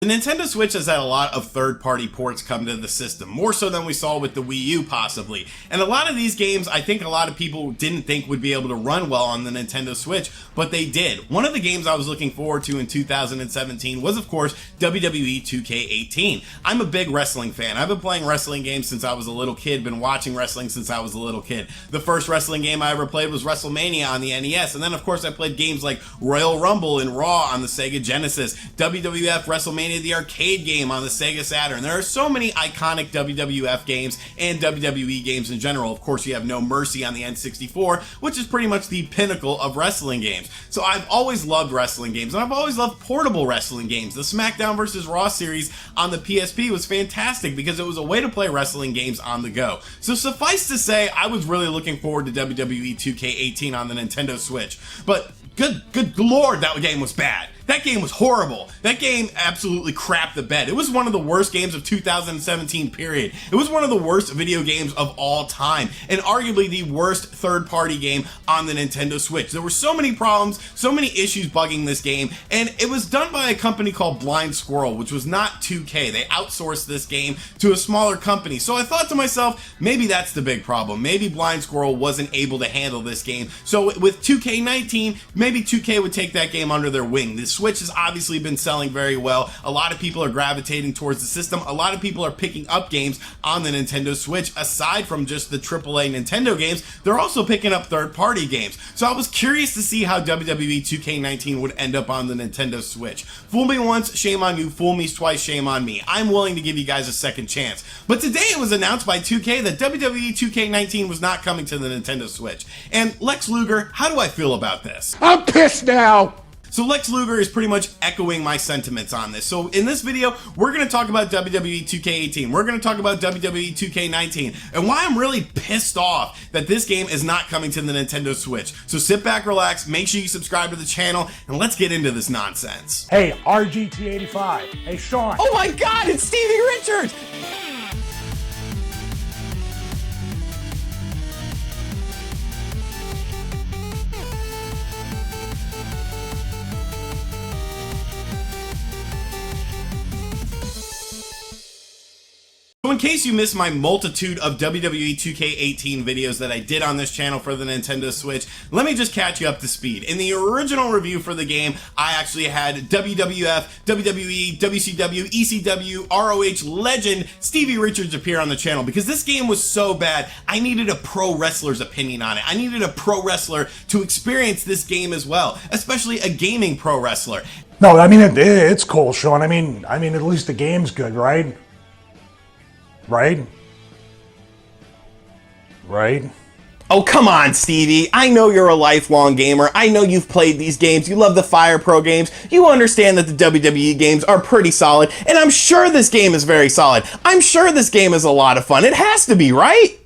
The Nintendo Switch has had a lot of third-party ports come to the system, more so than we saw with the Wii U possibly. And a lot of these games, I think a lot of people didn't think would be able to run well on the Nintendo Switch, but they did. One of the games I was looking forward to in 2017 was, of course, WWE 2K18. I'm a big wrestling fan. I've been playing wrestling games since I was a little kid, been watching wrestling since I was a little kid. The first wrestling game I ever played was WrestleMania on the NES, and then of course I played games like Royal Rumble and Raw on the Sega Genesis, WWF WrestleMania the arcade game on the Sega Saturn. There are so many iconic WWF games and WWE games in general. Of course, you have No Mercy on the N64, which is pretty much the pinnacle of wrestling games. So I've always loved wrestling games, and I've always loved portable wrestling games. The SmackDown vs. Raw series on the PSP was fantastic because it was a way to play wrestling games on the go. So suffice to say, I was really looking forward to WWE 2K18 on the Nintendo Switch. But good lord, that game was bad. That game was horrible. That game absolutely crapped the bed. It was one of the worst games of 2017, period. It was one of the worst video games of all time, and arguably the worst third-party game on the Nintendo Switch. There were so many problems, so many issues bugging this game, and it was done by a company called Blind Squirrel, which was not 2K. They outsourced this game to a smaller company. So I thought to myself, maybe that's the big problem. Maybe Blind Squirrel wasn't able to handle this game. So with 2K19, maybe 2K would take that game under their wing. The Switch has obviously been selling very well. A lot of people are gravitating towards the system. A lot of people are picking up games on the Nintendo Switch. Aside from just the AAA Nintendo games, they're also picking up third-party games. So I was curious to see how WWE 2K19 would end up on the Nintendo Switch. Fool me once, shame on you. Fool me twice, shame on me. I'm willing to give you guys a second chance. But today it was announced by 2K that WWE 2K19 was not coming to the Nintendo Switch. And Lex Luger, how do I feel about this? I'm pissed now! So Lex Luger is pretty much echoing my sentiments on this. So in this video, we're going to talk about WWE 2K18. We're going to talk about WWE 2K19 and why I'm really pissed off that this game is not coming to the Nintendo Switch. So sit back, relax, make sure you subscribe to the channel, and let's get into this nonsense. Hey, RGT 85. Hey, Sean. Oh my God, it's Stevie Richards! So in case you missed my multitude of WWE 2K18 videos that I did on this channel for the Nintendo Switch, let me just catch you up to speed. In the original review for the game, I actually had WWF, WWE, WCW, ECW, ROH legend Stevie Richards appear on the channel because this game was so bad, I needed a pro wrestler's opinion on it. I needed a pro wrestler to experience this game as well, especially a gaming pro wrestler. No, I mean, it's cool, Sean. I mean, at least the game's good, right? Right? Oh, come on, Stevie. I know you're a lifelong gamer. I know you've played these games. You love the Fire Pro games. You understand that the WWE games are pretty solid, and I'm sure this game is very solid. I'm sure this game is a lot of fun. It has to be, right?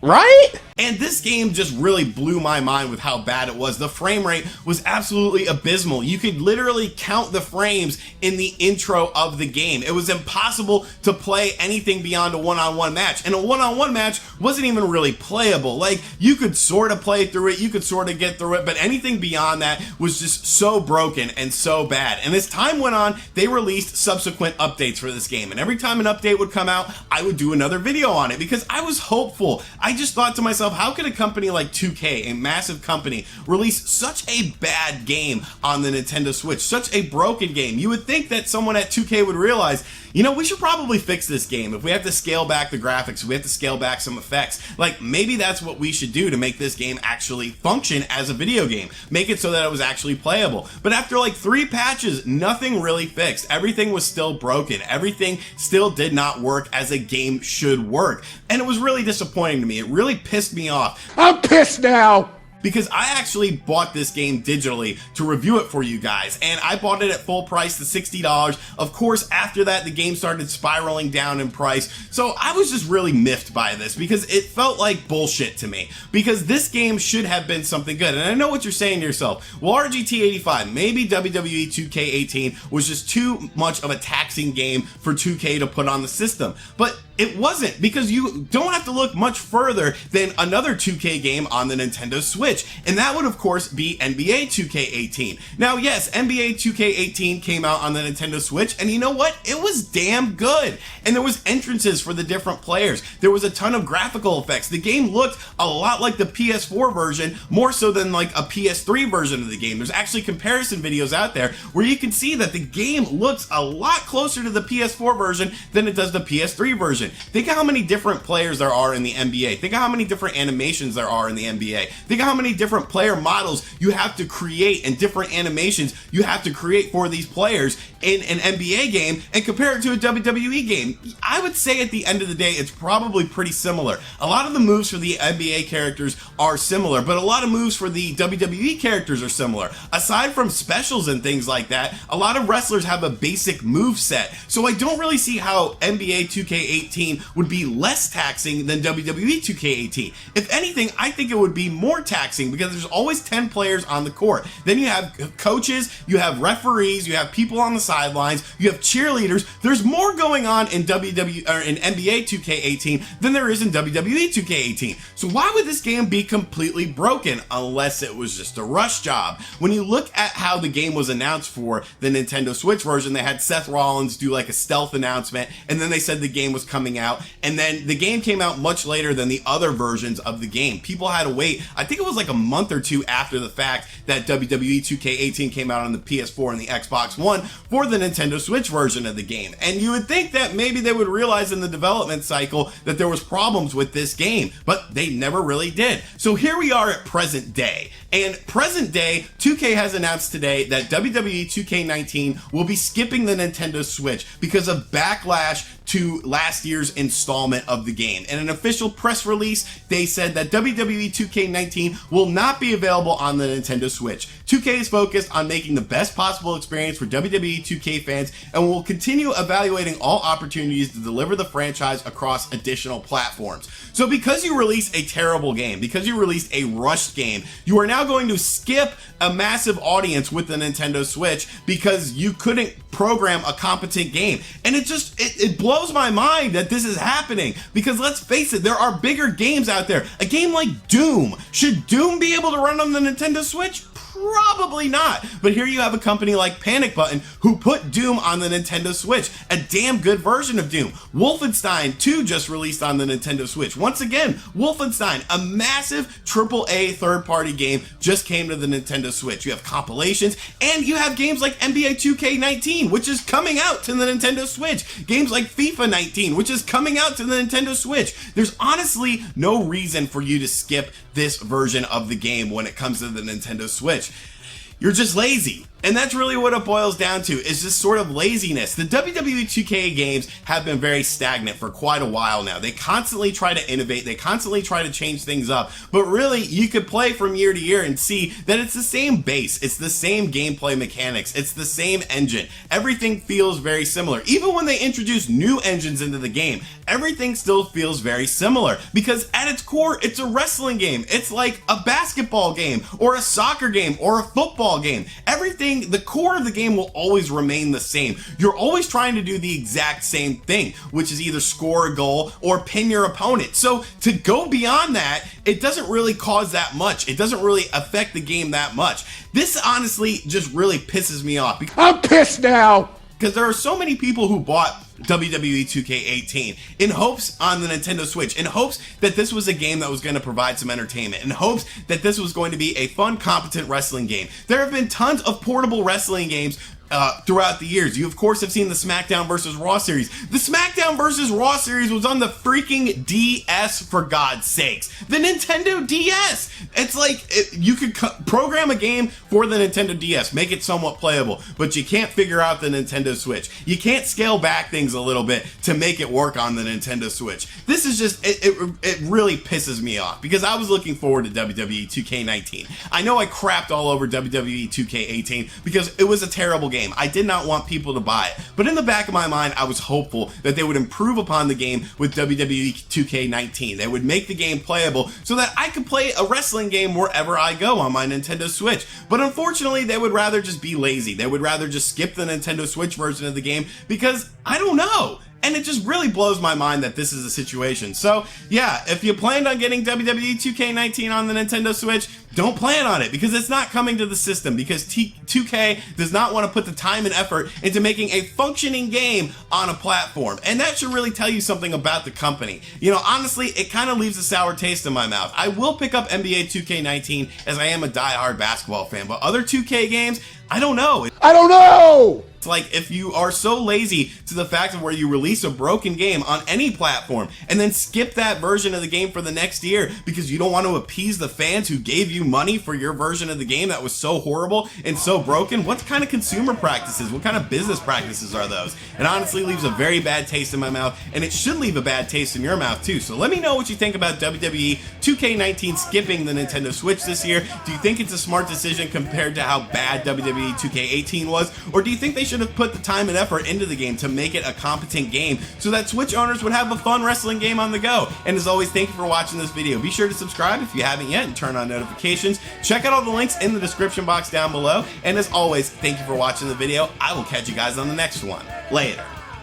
Right? And this game just really blew my mind with how bad it was. The frame rate was absolutely abysmal. You could literally count the frames in the intro of the game. It was impossible to play anything beyond a one-on-one match. And a one-on-one match wasn't even really playable. Like, you could sort of play through it, you could sort of get through it, but anything beyond that was just so broken and so bad. And as time went on, they released subsequent updates for this game. And every time an update would come out, I would do another video on it because I was hopeful. I just thought to myself, how could a company like 2K, a massive company, release such a bad game on the Nintendo Switch, such a broken game? You would think that someone at 2K would realize, you know, we should probably fix this game. If we have to scale back the graphics, we have to scale back some effects, like maybe that's what we should do to make this game actually function as a video game. Make it so that it was actually playable. But after like 3 patches, nothing really fixed. Everything was still broken. Everything still did not work as a game should work. And it was really disappointing to me. It really pissed me off. I'm pissed now! Because I actually bought this game digitally to review it for you guys, and I bought it at full price to $60. Of course, after that, the game started spiraling down in price, so I was just really miffed by this because it felt like bullshit to me. Because this game should have been something good, and I know what you're saying to yourself. Well, RGT 85, maybe WWE 2K18 was just too much of a taxing game for 2K to put on the system, but it wasn't, because you don't have to look much further than another 2K game on the Nintendo Switch. Switch, and that would of course be NBA 2K18. Now yes, NBA 2K18 came out on the Nintendo Switch, and you know what? It was damn good, and there was entrances for the different players. There was a ton of graphical effects. The game looked a lot like the PS4 version, more so than like a PS3 version of the game. There's actually comparison videos out there where you can see that the game looks a lot closer to the PS4 version than it does the PS3 version. Think of how many different players there are in the NBA. Think of how many different animations there are in the NBA. Think of how many different player models you have to create and different animations you have to create for these players in an NBA game, and compare it to a WWE game. I would say at the end of the day, it's probably pretty similar. A lot of the moves for the NBA characters are similar, but a lot of moves for the WWE characters are similar. Aside from specials and things like that, a lot of wrestlers have a basic move set, so I don't really see how NBA 2K18 would be less taxing than WWE 2K18. If anything, I think it would be more taxing because there's always 10 players on the court. Then you have coaches, you have referees, you have people on the sidelines, you have cheerleaders. There's more going on in NBA 2K18 than there is in WWE 2K18. So why would this game be completely broken unless it was just a rush job? When you look at how the game was announced for the Nintendo Switch version, they had Seth Rollins do like a stealth announcement, and then they said the game was coming out, and then the game came out much later than the other versions of the game. People had to wait, I think it was like a month or two after the fact that WWE 2K18 came out on the PS4 and the Xbox One for the Nintendo Switch version of the game. And you would think that maybe they would realize in the development cycle that there was problems with this game, but they never really did. So here we are at present day. And present day, 2K has announced today that WWE 2K19 will be skipping the Nintendo Switch because of backlash to last year's installment of the game. In an official press release, they said that WWE 2K19 will not be available on the Nintendo Switch. 2K is focused on making the best possible experience for WWE 2K fans and will continue evaluating all opportunities to deliver the franchise across additional platforms. So because you released a terrible game, because you released a rushed game, you are now going to skip a massive audience with the Nintendo Switch because you couldn't program a competent game. And it blows my mind that this is happening, because let's face it, there are bigger games out there. A game like Doom, should Doom be able to run on the Nintendo Switch? Probably not. But here you have a company like Panic Button who put Doom on the Nintendo Switch, a damn good version of Doom. Wolfenstein 2 just released on the Nintendo Switch. Once again, Wolfenstein, a massive AAA third-party game, just came to the Nintendo Switch. You have compilations, and you have games like NBA 2K19, which is coming out to the Nintendo Switch. Games like FIFA 19, which is coming out to the Nintendo Switch. There's honestly no reason for you to skip this version of the game when it comes to the Nintendo Switch. You're just lazy. And that's really what it boils down to, is this sort of laziness. The WWE 2K games have been very stagnant for quite a while now. They constantly try to innovate, they constantly try to change things up, but really you could play from year to year and see that it's the same base, it's the same gameplay mechanics, it's the same engine. Everything feels very similar. Even when they introduce new engines into the game, everything still feels very similar, because at its core, it's a wrestling game. It's like a basketball game, or a soccer game, or a football game. Everything, the core of the game will always remain the same. You're always trying to do the exact same thing, which is either score a goal or pin your opponent. So to go beyond that, it doesn't really cause that much. It doesn't really affect the game that much. This honestly just really pisses me off. I'm pissed now! Because there are so many people who bought WWE 2K18 in hopes on the Nintendo Switch, in hopes that this was a game that was going to provide some entertainment, in hopes that this was going to be a fun, competent wrestling game. There have been tons of portable wrestling games throughout the years. You of course have seen the SmackDown vs. Raw series. The SmackDown vs. Raw series was on the freaking DS, for God's sakes. The Nintendo DS! It's like, you could program a game for the Nintendo DS, make it somewhat playable, but you can't figure out the Nintendo Switch. You can't scale back things a little bit to make it work on the Nintendo Switch. This is just, it really pisses me off, because I was looking forward to WWE 2K19. I know I crapped all over WWE 2K18 because it was a terrible game. I did not want people to buy it, but in the back of my mind, I was hopeful that they would improve upon the game with WWE 2K19. They would make the game playable so that I could play a wrestling game wherever I go on my Nintendo Switch. But unfortunately, they would rather just be lazy. They would rather just skip the Nintendo Switch version of the game because, I don't know, And it just really blows my mind that this is a situation. So yeah, if you planned on getting WWE 2K19 on the Nintendo Switch, don't plan on it because it's not coming to the system, because 2K does not want to put the time and effort into making a functioning game on a platform. And that should really tell you something about the company. You know, honestly, it kind of leaves a sour taste in my mouth. I will pick up NBA 2K19 as I am a diehard basketball fan, but other 2K games, I don't know. I don't know! It's like if you are so lazy to the fact of where you release a broken game on any platform and then skip that version of the game for the next year because you don't want to appease the fans who gave you money for your version of the game that was so horrible and so broken, what kind of consumer practices, what kind of business practices are those? It honestly leaves a very bad taste in my mouth, and it should leave a bad taste in your mouth too. So let me know what you think about WWE 2K19 skipping the Nintendo Switch this year. Do you think it's a smart decision compared to how bad WWE 2K18 was? Or do you think they should have put the time and effort into the game to make it a competent game so that Switch owners would have a fun wrestling game on the go? And as always, thank you for watching this video. Be sure to subscribe if you haven't yet and turn on notifications. Check out all the links in the description box down below. And as always, thank you for watching the video. I will catch you guys on the next one. Later.